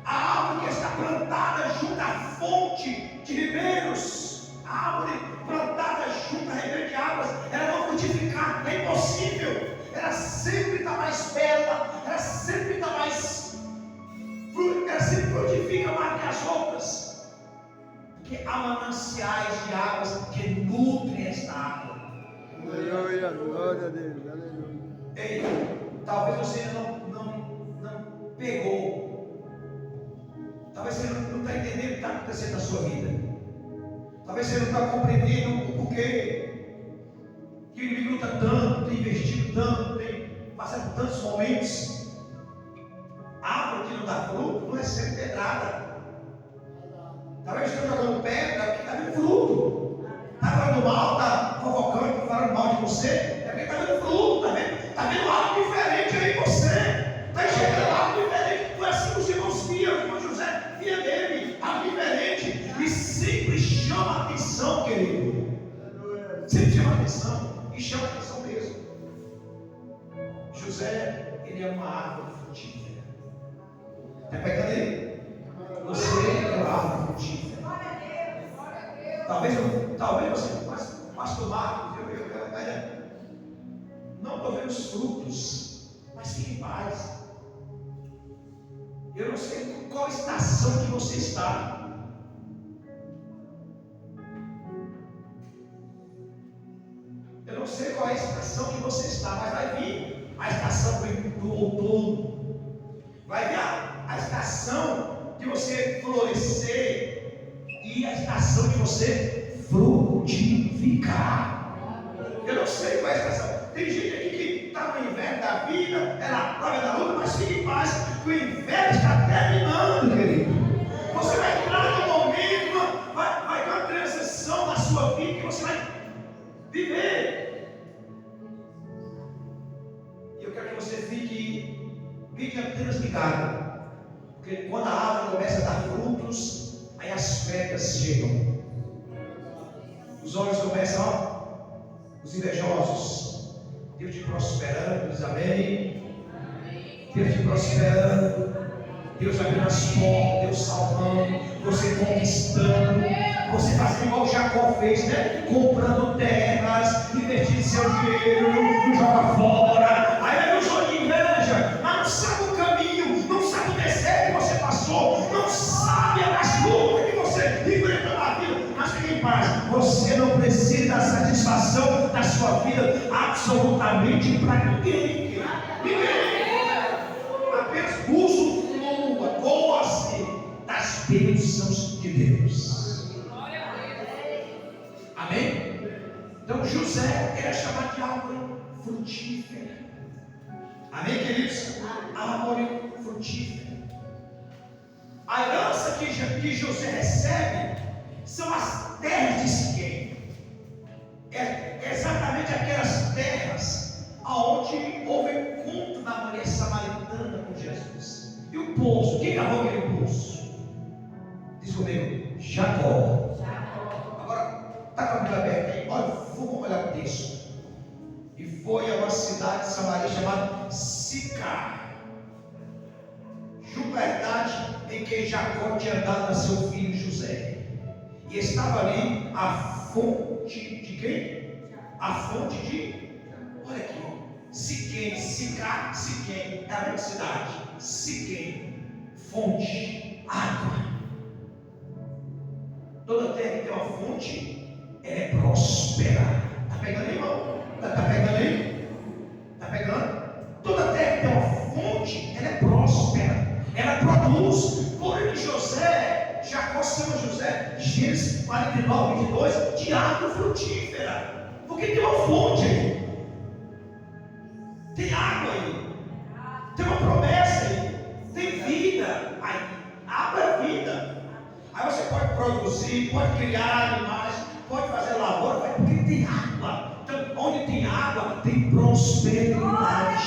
A árvore que está plantada junto à fonte de ribeiros, a árvore plantada junto a ribeiro de águas, ela não frutificar. É impossível. Ela sempre está mais bela, ela sempre está mais, ela sempre frutifica mais que as outras, porque há mananciais de águas que nutrem esta árvore. Aleluia, glória a Deus, aleluia. Ei, talvez você ainda não pegou, talvez você não está entendendo o que está acontecendo na sua vida, talvez você não está compreendendo o porquê que o inimigo luta tanto, tem investido tanto, tem passado tantos momentos. A árvore que não dá fruto não recebe pedrada. Talvez você esteja jogando pedra porque está vendo fruto. Está falando mal, está fofocando, está falando mal de você, é porque está vendo fruto, está vendo algo diferente aí em você, está enxergando algo diferente. Foi assim que os irmãos viam, o irmão José via dele, algo diferente, e sempre chama a atenção, querido. Sempre chama a atenção. E chama a atenção mesmo. José, ele é uma árvore frutífera. Está pegando ele? Você é uma árvore frutífera. Talvez você, pastor Marcos, eu não estou vendo os frutos, mas fique em paz. Eu não sei qual estação que você está. Eu não sei qual é a estação que você está, mas vai vir a estação do outono, vai vir a estação de você florescer e a estação de você frutificar. Eu não sei qual é a estação. Tem gente aqui que está no inverno da vida, é na prova da luta, mas fique em paz, que o inverno está terminando, querido. Você vai entrar no momento, vai ter uma transição na sua vida que você vai viver. E eu quero que você fique apenas ligado, porque quando a árvore começa a dar frutos, aí as pedras chegam, os olhos começam, os invejosos, Deus te prosperando, diz amém. Deus te prosperando, Deus abrindo as portas, Deus salvando, você conquistando, você fazendo igual Jacó fez, né? Comprando terras, investindo seu dinheiro, não joga fora. Aí vem o jogo de inveja, mas não sabe o caminho, não sabe o deserto que você passou, não sabe as lutas que você enfrentou na vida. Mas fique em paz, você não precisa da satisfação da sua vida absolutamente para ninguém. Ninguém. Apenas usufrua, goze das bênçãos de Deus. Amém? Então José era chamado de árvore frutífera. Amém, queridos? Árvore frutífera. A herança que José recebe são as terras de Siquém. É exatamente aquelas terras aonde houve encontro da mulher samaritana com Jesus. E o poço, quem cavou aquele poço? Diz comigo, Jacó. Agora, está com a Bíblia aberta aí, olha, vamos olhar o texto. E foi a uma cidade de Samaria chamada Sicar, junto à idade em que Jacó tinha dado a seu filho José. E estava ali a fonte de quem? A fonte de, olha aqui, Siquém, Sicar, Siquém, é a mesma cidade. Siquém, fonte, água. Toda terra que tem uma fonte, ela é próspera. Está pegando aí, irmão? Está pegando aí? Está pegando? Toda terra que tem uma fonte, ela é próspera. Ela produz. Porém, Jacó chama José, Gênesis 49, 22, de árvore frutífera. Porque tem uma fonte aí. Tem água aí. Tem uma promessa aí. Tem vida aí. Água é vida. Aí você pode produzir, pode criar animais, pode fazer lavoura, porque tem água. Então, onde tem água, tem prosperidade.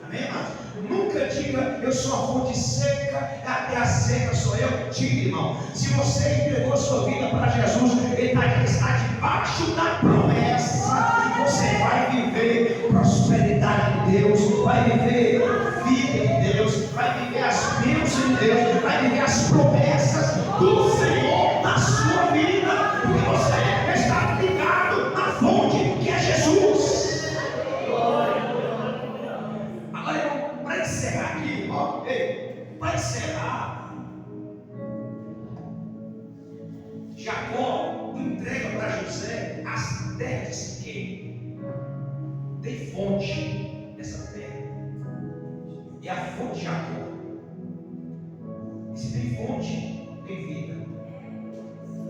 Amém, irmãos? Nunca diga, eu sou a fonte seca, até a seca sou eu. Diga, irmão, se você entregou a sua vida para Jesus, Ele está debaixo da promessa. Você vai viver prosperidade de Deus, vai viver vida de Deus, vai viver as bênçãos de Deus, vai viver as promessas do Senhor na sua vida, porque você está ligado na fonte que é Jesus. Agora, irmão, para encerrar aqui, ó, para encerrar, Jacó entrega para José as terras de Siquém. Tem fonte nessa terra, e a fonte de Jacó. E se tem fonte, tem vida.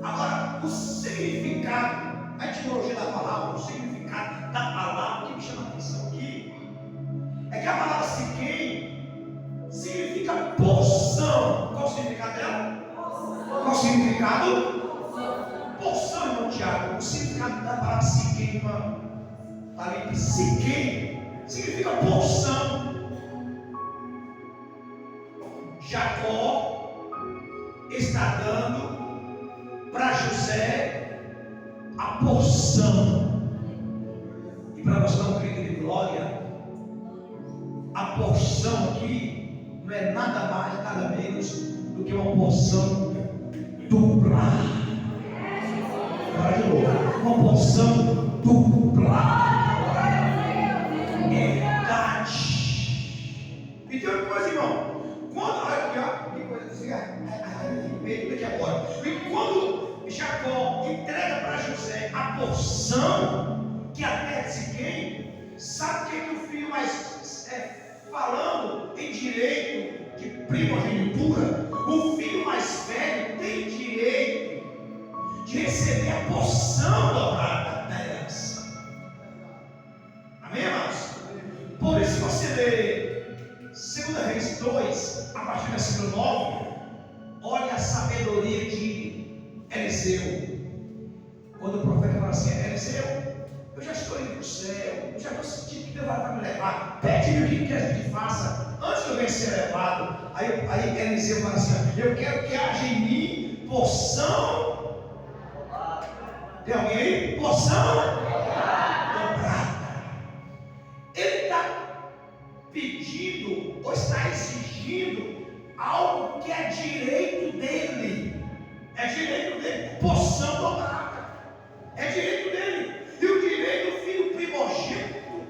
Agora, o significado, a etimologia da palavra, o significado da palavra que me chama a atenção aqui, é que a palavra Siquém significa porção. Qual o significado dela? Qual o significado? Porção, irmão Tiago. O significado da palavra Siquém, irmão, ali, Siquém significa porção. Jacó está dando para José a porção. E para nós dar um grito de glória, a porção aqui não é nada mais, nada menos do que uma porção dupla. Para de novo, uma porção dupla. E tem uma coisa, irmão, quando, olha aqui, ó, que coisa assim, meio daqui agora. E quando Jacó entrega para José a porção que a terra de Siquém, sabe o que o filho mais falando em direito de primogenitura? O filho mais velho tem direito de receber a porção dobrada da herança. Amém, irmãos? Por isso você lê 2 Reis 2, a partir do versículo 9, olha a sabedoria de Eliseu. Quando o profeta fala assim: Eliseu, eu já estou indo para o céu, eu já estou sentindo que Deus vai me levar, pede-me o que quer que faça, antes de eu venha ser levado. Aí Eliseu fala assim: eu quero que haja em mim porção. Tem alguém aí? Porção dobrada. Ele está pedindo ou está exigindo algo que é direito dele. É direito dele. Porção dobrada. É direito dele. E o direito do filho primogênito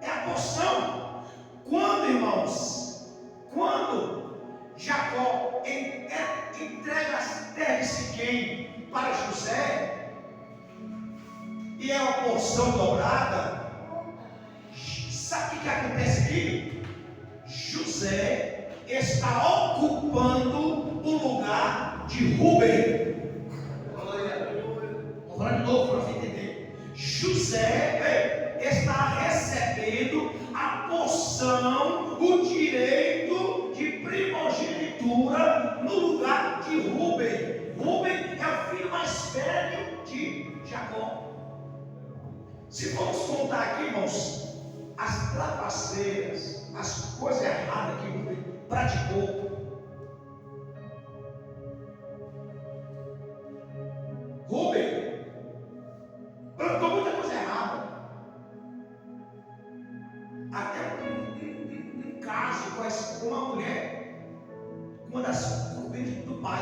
é a porção. Quando, irmãos, quando Jacó entrega as terras de Siquém para José, e é uma porção dobrada, sabe o que acontece aqui? José está ocupando de Rúben. Vou falar de novo para você entender. José está recebendo a porção, o direito de primogenitura no lugar de Rúben. Rúben é o filho mais velho de Jacó. Se vamos contar aqui, irmãos, as trapaceiras, as coisas erradas que Rúben praticou. Rúben plantou muita coisa errada. Até um caso com uma mulher, uma das filhas do pai.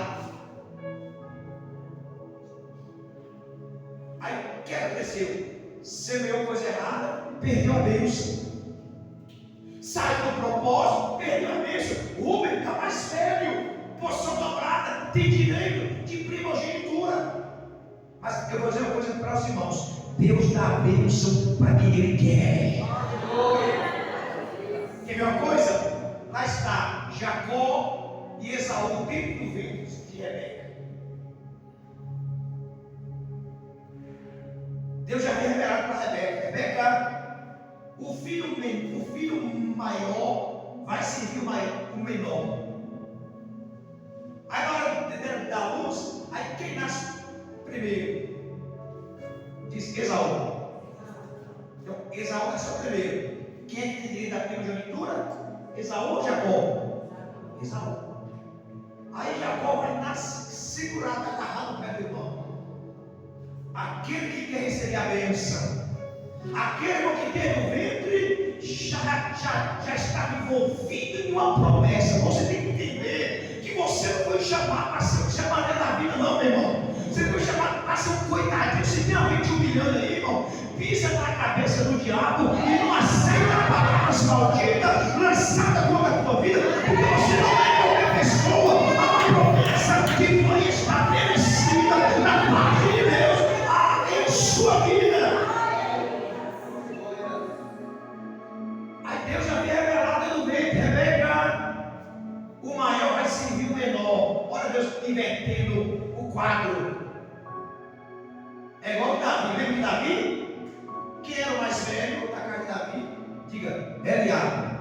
Aí o que aconteceu? Semeou coisa errada, perdeu a bênção. Saiu do propósito, perdeu a bênção. Rúben está mais velho, porção dobrada, tem direito de primogenitura. Mas eu vou dizer uma coisa para os irmãos: Deus dá a bênção para quem Ele quer. Quer ver uma coisa? Lá está Jacó e Esaú dentro do ventre de Rebeca. Deus já havia revelado para Rebeca: Rebeca, o filho maior vai servir o menor. Aí na hora da luz, aí quem nasce primeiro? Diz Esaú. Então Esaú nasceu primeiro. Quem é que tem direito da primogenitura? Esaú ou Jacó? Esaú. Aí Jacó vai segurado, agarrado no pé do irmão. Aquele que quer receber a bênção, aquele que tem no ventre, já está envolvido em uma promessa. Você tem que entender que você não foi chamado para ser um chamadeiro da vida, não, meu irmão. Você foi chamado para ser um coitadinho. Se tem alguém te humilhando aí, irmão, pisa na cabeça do diabo e não aceita palavras malditas lançadas contra a tua vida, porque você não é qualquer pessoa. Há uma promessa que foi estabelecida na parte de Deus em sua vida. Aí Deus já havia revelado no ventre: Rebeca, o maior vai servir o menor. Olha Deus invertendo o quadro. É igual Davi. Lembra de Davi? Quem era o mais velho da casa de Davi? Diga, Eliabe.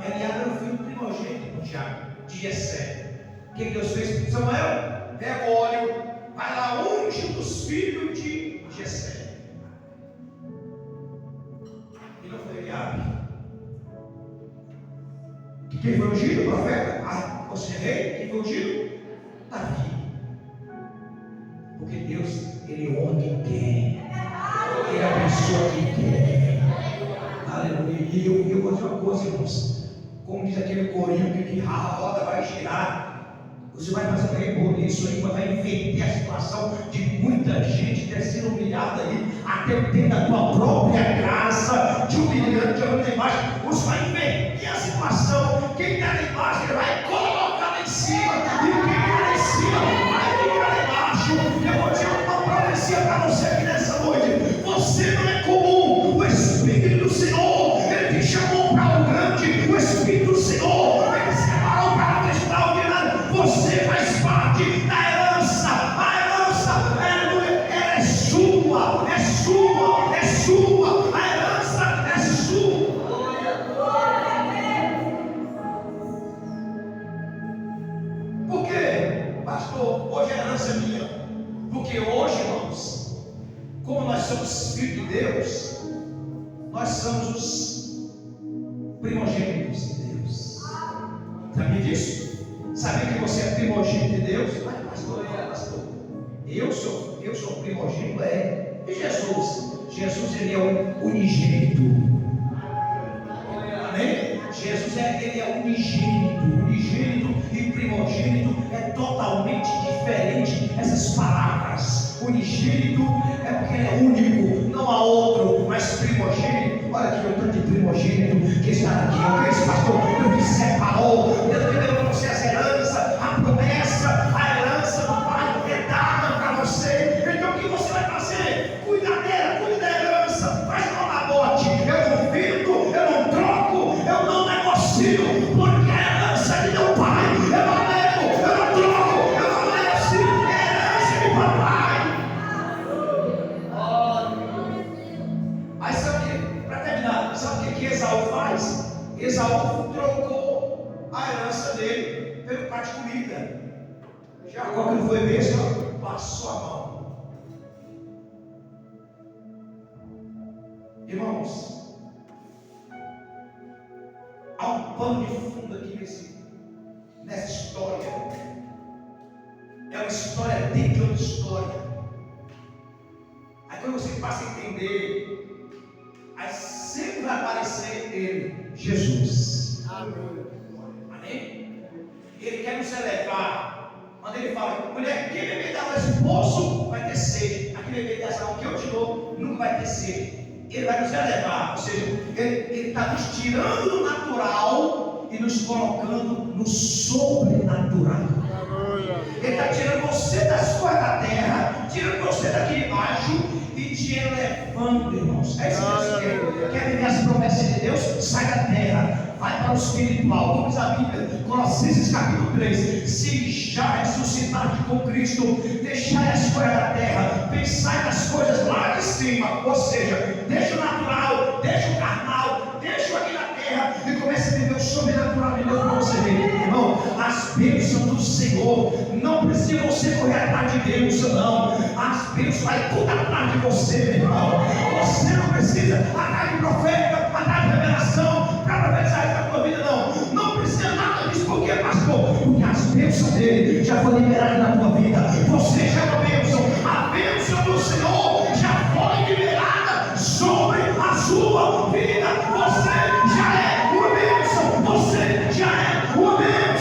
Eliabe era o filho primogênito de Jessé. O que Deus fez com Samuel? Pega o óleo, vai lá, unge dos filhos de Jessé. E não foi Eliabe. Quem foi ungido? O profeta? Você é rei? Quem foi ungido? Davi. Porque Deus, Ele honra quem quer, Ele abençoa quem quer. Aleluia. E eu vou dizer uma coisa, irmãos. Como diz aquele corinho que a roda vai girar. Você vai fazer um reboliço aí, vai inverter a situação de muita gente ter sido humilhada aí, até o tempo da tua própria graça, te humilhando, te olhando lá embaixo. Você vai inverter a situação. Quem está lá embaixo, Ele vai colocar lá em cima, e quem está lá em cima vai ficar lá embaixo. Eu vou dizer uma profecia para você aqui nessa noite: você não é comum. O Espírito do Senhor, Ele te chamou para o grande. O Espírito do Senhor, Ele separou para o extraordinário. Você faz parte da herança. A herança, ela é sua, é sua, é sua. A herança é sua. Por quê, pastor? Hoje a herança é minha. Porque hoje, irmãos, como nós somos filhos de Deus, nós somos os primogênitos de Deus. Sabia disso? Sabia que você é primogênito de Deus? Mas pastor, eu sou primogênito, E Jesus? Jesus, Ele é o unigênito. Amém? Jesus Ele é unigênito e primogênito é totalmente diferente. Essas palavras, unigênito é porque Ele é único, não há outro, mas primogênito, olha aqui o tanto de primogênito que está aqui. Eu creio, pastor, Deus te separou, Deus deu para você as heranças, a promessa, a herança do Pai é dada para você. Então o que você vai fazer? Cuida dela, cuida da herança, faz não na bote. Eu não vendo, eu não troco, eu não negocio, porque a herança de meu Pai é uma a herança dele pelo prato de comida. Jacó, que não foi mesmo, passou a mão. Irmãos, há um pano de fundo aqui nessa história. É uma história dentro de outra história. Aí quando você passa a entender, aí sempre vai aparecer ele, Jesus. Amém. Amém? Ele quer nos elevar. Quando ele fala, mulher, quem beber da água desse poço vai ter sede. Aqui beber dessa água que eu te dou, nunca vai ter sede. Ele vai nos elevar. Ou seja, ele está nos tirando do natural e nos colocando no sobrenatural. Ele está tirando você das coisas da terra, tirando você daqui de baixo e te elevando, irmãos. É isso que Deus quer. Quer viver as promessas de Deus? Sai da terra, vai para o espiritual. Como diz a Bíblia, Colossenses capítulo 3: se já ressuscitaste com Cristo, deixai as coisas da terra, pensai nas coisas lá de cima. Ou seja, deixa o natural, deixa o carnal, deixa o aqui na terra e comece a viver o sobrenatural de Deus para você ver. Irmão, as bênçãos do Senhor não precisa você correr atrás de Deus, não. As bênçãos vai tudo atrás de você, meu irmão. Você não precisa atrás de profeta, atrás de revelação para profetizar na tua vida, não. Não precisa nada disso. Por quê, pastor? Porque as bênçãos dele já foram liberadas na tua vida. Você já é uma bênção. A bênção do Senhor já foi liberada sobre a sua vida. Você já é uma bênção. Você já é uma bênção.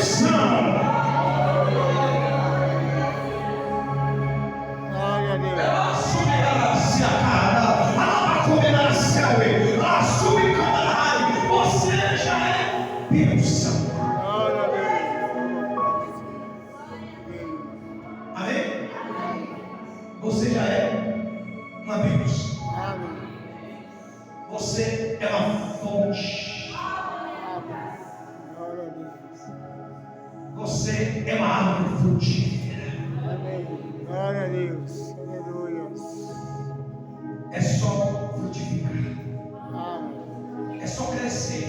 Você já é bênção. Amém? Você já é uma bênção. Você é uma fonte. Você é uma árvore frutífera. Glória a Deus. Aleluia. É só frutificar. Amém. É só crescer.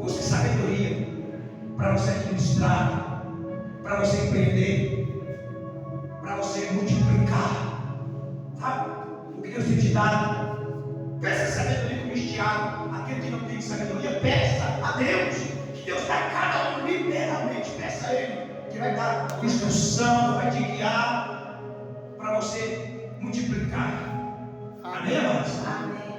Busque sabedoria para você administrar, para você empreender, para você multiplicar. Sabe? O que Deus tem te dado. Peça sabedoria como Tiago. Aquele que não tem sabedoria, peça a Deus. Que Deus dá a cada um liberalmente. Peça a Ele, que vai dar instrução, vai te guiar para você multiplicar. Amém, amados?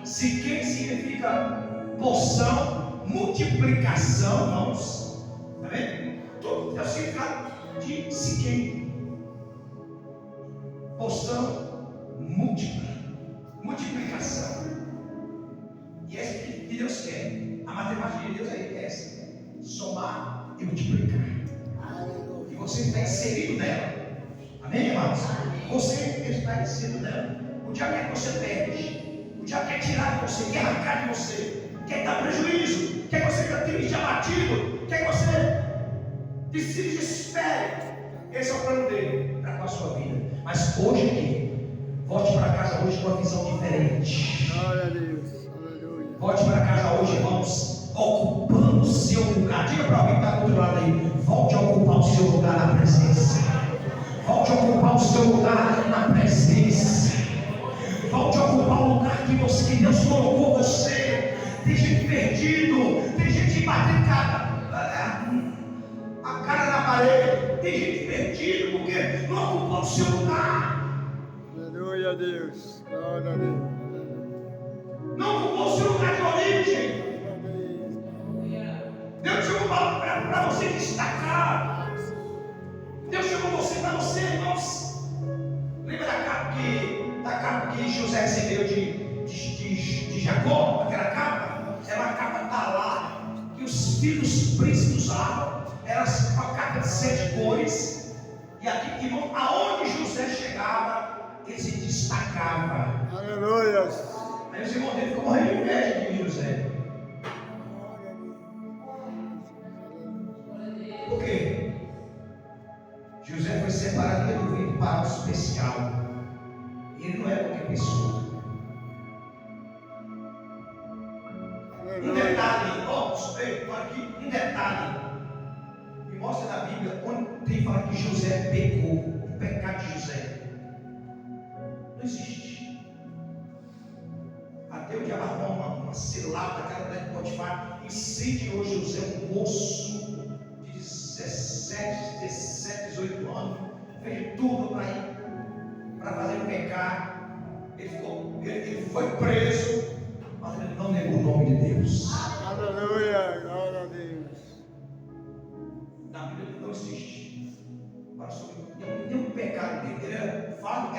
Se quem significa porção, multiplicação, irmãos. Está vendo? Tudo é o significado de Siquém. Porção múltipla, multiplicação. E é isso que Deus quer. A matemática de Deus é essa: somar e multiplicar. E você está inserido nela. Amém, irmãos? Você está inserido nela. O diabo quer que você perde. O diabo quer tirar de você, quer arrancar de você, quer dar prejuízo, quer que você fique triste, abatido, quer que você se desespere. Esse é o plano dele para com a sua vida. Mas hoje aqui, volte para casa hoje com uma visão diferente. Glória a Deus. Aleluia. Volte para casa hoje, irmãos, ocupando o seu lugar. Diga para alguém que está do outro lado aí: volte a ocupar o seu lugar na presença. Volte a ocupar o seu lugar na presença. Volte a ocupar o lugar que Deus colocou você. Tem gente perdido, tem gente batendo a cara na parede, tem gente perdido porque não ocupou o seu lugar. Aleluia a Deus. Glória a Deus. Não ocupou o seu lugar de origem. Deus chamou para você destacar. Deus chamou você para você, irmãos. Lembra da capa que José recebeu de Jacó? Aquela capa? Era uma capa talada que os filhos príncipes usavam. Era uma capa de 7 cores. E aqui, irmão, aonde José chegava, ele se destacava. Aleluia. Aí os irmãos dele ficam morrendo de inveja de José. Por quê? José foi separado e ele veio para o especial. Ele não é qualquer pessoa. Um detalhe, aqui, um detalhe. detalhe. Me mostra na Bíblia onde tem fala que José pecou. O pecado de José não existe. Até o diabo arrumou uma cilada na cara de Potifar, incendiou José, um moço de 17, 18 anos, fez tudo para ir, para fazer o pecado. Ele foi preso, mas ele não negou o nome de Deus. Aleluia, glória a Deus. Na Bíblia não existe. Nenhum pecado dele. Ele era falho,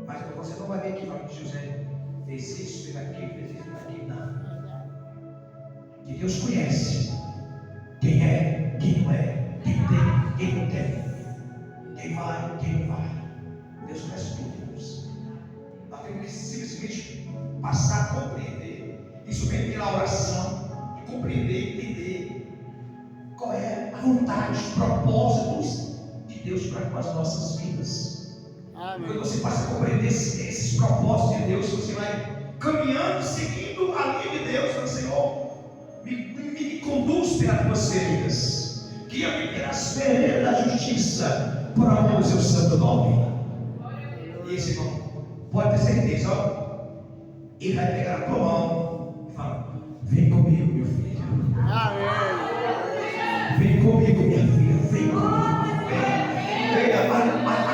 mas você não vai ver que fala que José fez isso, fez aquilo, não. Que Deus conhece quem é, quem não é, quem tem, quem não tem, quem vai, quem não vai. Deus conhece tudo. Nós temos que simplesmente passar a compreender. Isso vem pela oração, de compreender, entender qual é a vontade, os propósitos de Deus para com as nossas vidas. Amém. Quando você passa a compreender esses propósitos de Deus, você vai caminhando, seguindo a linha de Deus, falando: Senhor, me conduz pelas tuas veredas, guia-me pelas veredas da justiça, por amor do seu santo nome. E esse irmão, pode ter certeza, ó, ele vai pegar a tua mão e falar: vem comigo, meu filho. Amém. Vem comigo, minha filha. Vem comigo. Venha,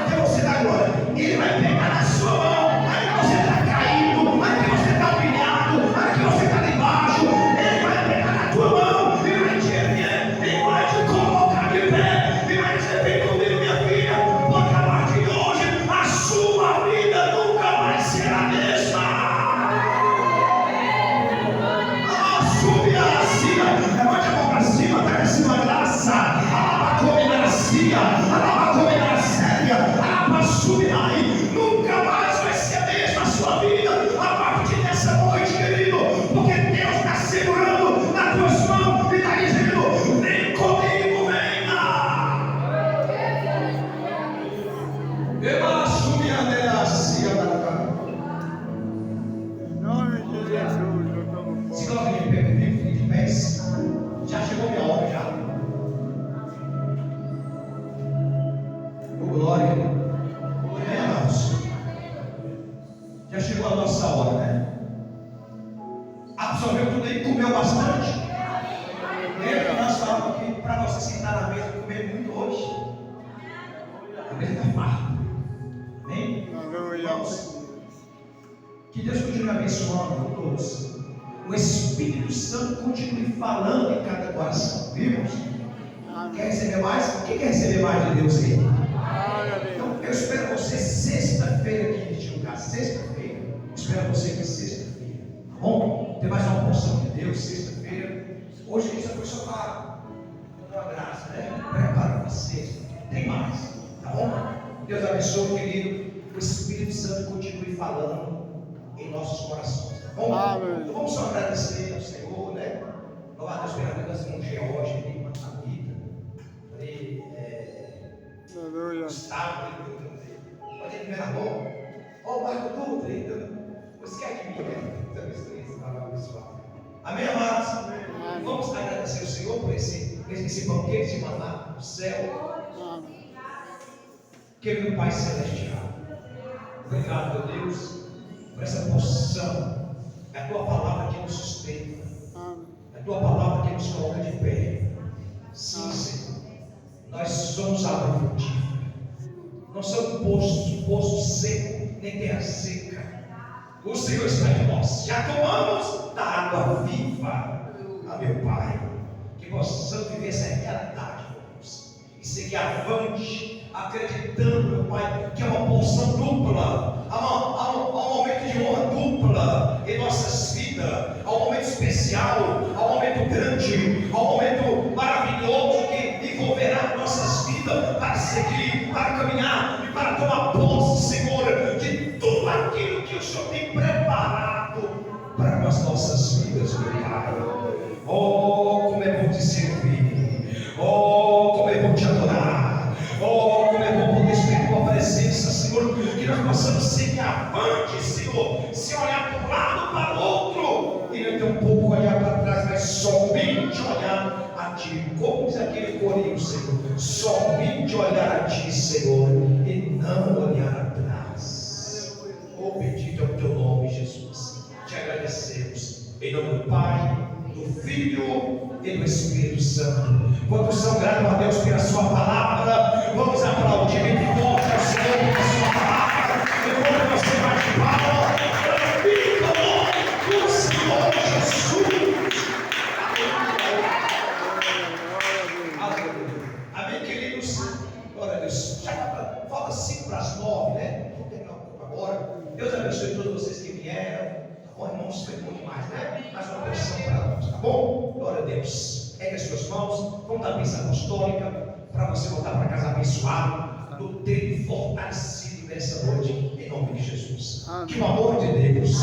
até você dar glória. Ele vai pegar na sua mão. Aí que você está caído, aí que você está humilhado, aí que você está debaixo. Ele vai pegar na tua mão. Ele vai te erguer. Ele vai te colocar de pé. Ele vai dizer: vem comigo, minha filha. Porque a partir de hoje a sua vida nunca mais será a mesma. Assume a cima. Levante a mão para cima. Pega a cima graça. Alaba na cia. Alaba na séria. Alaba subirá. Nunca mais vai ser a mesma sua vida a partir dessa noite, querido. Porque Deus está segurando nas tuas mãos e está dizendo: vem comigo, venha. Ela subir a cia. Em nome de Jesus, eu tomo Se posse. coloca de pé comigo, filho de pés. Já chegou minha hora já. Glória. Amém, amados? Já chegou a nossa hora, né? Absorveu tudo aí, comeu bastante. Lembra que nós falamos aqui para você sentar na mesa e comer muito hoje? A mesa está farta. Amém? Aleluia. Irmãos, que Deus continue abençoando a todos. O Espírito Santo continue falando em cada coração. Vimos? Quer receber mais? Quem quer receber mais de Deus aí? Glória a Deus. Então, eu espero você sexta-feira aqui neste lugar. Sexta-feira. Eu espero você aqui sexta-feira. Tá bom? Tem mais uma porção de Deus sexta-feira. Hoje a gente foi só para dar graça, né? Prepara para sexta. Tem mais. Tá bom? Deus abençoe, querido. O Espírito Santo continue falando em nossos corações. Tá bom? Amém. Então vamos só agradecer ao Senhor, né? Louvar a Deus pela vida do irmão George, irmã Thalita. Aleluia. Gustavo, pode ir primeiro amor. Ó, o Marco Dutra, então. Você quer que me amém, amados? Amém. Vamos agradecer ao Senhor por esse banquete de maná no céu. Amém. Querido Pai Celestial, obrigado, meu Deus, por essa porção. É a tua palavra que nos sustenta, Amém. é a tua palavra que nos coloca de pé. Sim, Senhor, nós somos água frutífera, não somos poço seco, nem terra seca. O Senhor está em nós, já tomamos da água viva. Meu Pai, que possamos viver essa realidade, meu Deus, e seguir avante, acreditando, meu Pai, que é uma porção dupla, há um momento de honra dupla em nossas vidas, há um momento especial, há um momento grande, há um momento maravilhoso que envolverá nossas vidas para seguir, para caminhar e para tomar posse, Senhor, de tudo aquilo que o Senhor tem preparado para as nossas vidas, meu Pai. Oh, como é bom te servir. Oh, como é bom te adorar. Oh, como é bom poder estar em tua presença, Senhor. Que nós possamos seguir avante, Senhor. Se olhar para um lado, para o outro. E não ter um pouco olhar para trás, mas somente olhar a escolhi, Senhor, somente olhar a Ti, Senhor, e não olhar atrás. Oh, bendito é o Teu nome, Jesus. Te agradecemos. Em nome do Pai, do Filho e do Espírito Santo. Quantos são gratos a Deus pela Sua palavra? Vamos aplaudir bem forte ao Senhor pela Sua palavra. Enquanto você bate palma, glorifica o nome do Senhor Jesus. Amém, queridos? Glória a Deus. Já falta 5 para as 9, né? Vamos terminar um pouco agora. Deus abençoe todos vocês que vieram. Tá bom, irmãos? Foi muito mais, né? Mais uma porção para nós, tá bom? Glória a Deus. Pegue as suas mãos. Vamos dar a bênção apostólica para você voltar para casa abençoado, nutrido e fortalecido nessa noite, em nome de Jesus. Que o amor de Deus,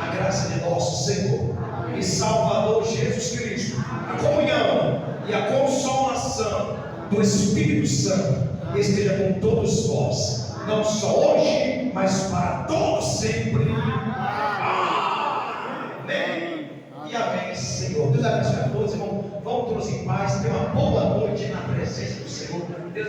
a graça de nosso Senhor e Salvador Jesus Cristo, a comunhão e a consolação do Espírito Santo esteja com todos vós, não só hoje, mas para todos sempre. Amém e amém, Senhor. Deus abençoe a todos, irmão. Vamos todos em paz. Tenha uma boa noite na presença do Senhor. Deus abençoe.